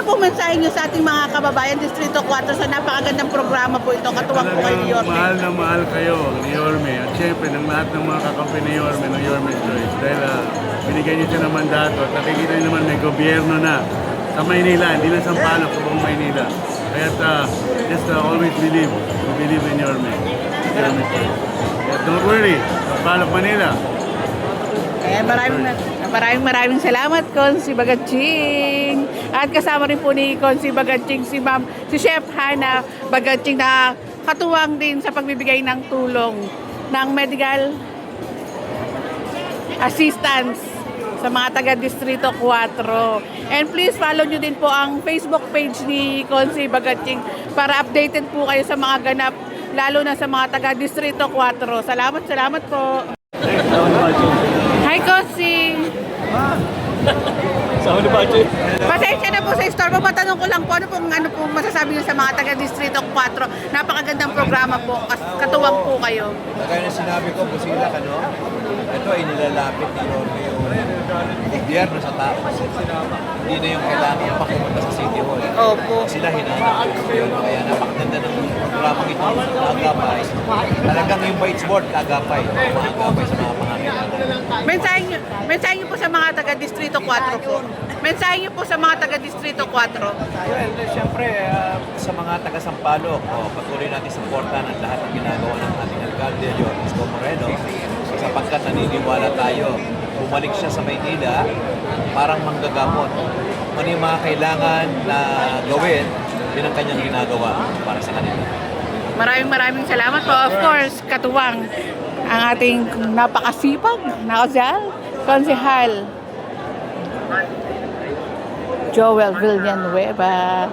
po mensahe nyo sa ating mga kababayan, Distrito 4, sa napakagandang programa po ito? Katuwang po kayo ni Yorme. Mahal na mahal kayo ni Yorme. At syempre, ng lahat ng mga kakampi ni Yorme, ng Yorme's Choice. Dahil binigyan niyo siya ng mandato at nakikita niyo naman may gobyerno na sa Maynila, hindi lang sa Sampaloc, sa buong Maynila. Kaya just always believe. We believe in Yorme. Yorme's Choice. Don't worry, Sampaloc, Manila. Ayan, maraming salamat, Consi Bagatching. At kasama rin po ni Consi Bagatching si Chef Hana Bagatching na katuwang din sa pagbibigay ng tulong ng medical assistance sa mga taga-Distrito 4. And please follow nyo din po ang Facebook page ni Consi Bagatching para updated po kayo sa mga ganap, lalo na sa mga taga-Distrito 4. Salamat po. Hi, Consi! Sama ni Pachi. Pasensya na po sa store po. Matanong ko lang po, ano pong masasabi niyo sa mga taga-Distrito 4? Napakagandang programa po. Katuwang po kayo. Kaya na sinabi ko, busila ka, no? Ito ay nilalapit ni Yorme yung gobyerno sa tao. Hindi na yung kailangan pa pumunta sa City Hall. Opo. Sila hinanap yun. Kaya napakaganda ng programang ito. Agapay. Talagang yung Bites Board, agapay. Agapay sa mga pangangailangan. Mensahe niyo po sa mga taga-Distrito 4 po. Mensahe niyo po sa mga taga-Distrito 4. Well, siyempre, sa mga taga-Sampaloc, patuloy natin suportan ang lahat ng ginagawa ng ating alkalde, Yorme Isko Moreno, sapagkat naniniwala tayo, bumalik siya sa Maynila, parang manggagamot. Ano yung mga kailangan na gawin, yun ang kanyang ginagawa para sa kanila. Maraming salamat po. Of course, katuwang ang ating napakasipag na Konsehal Joel Villanueva.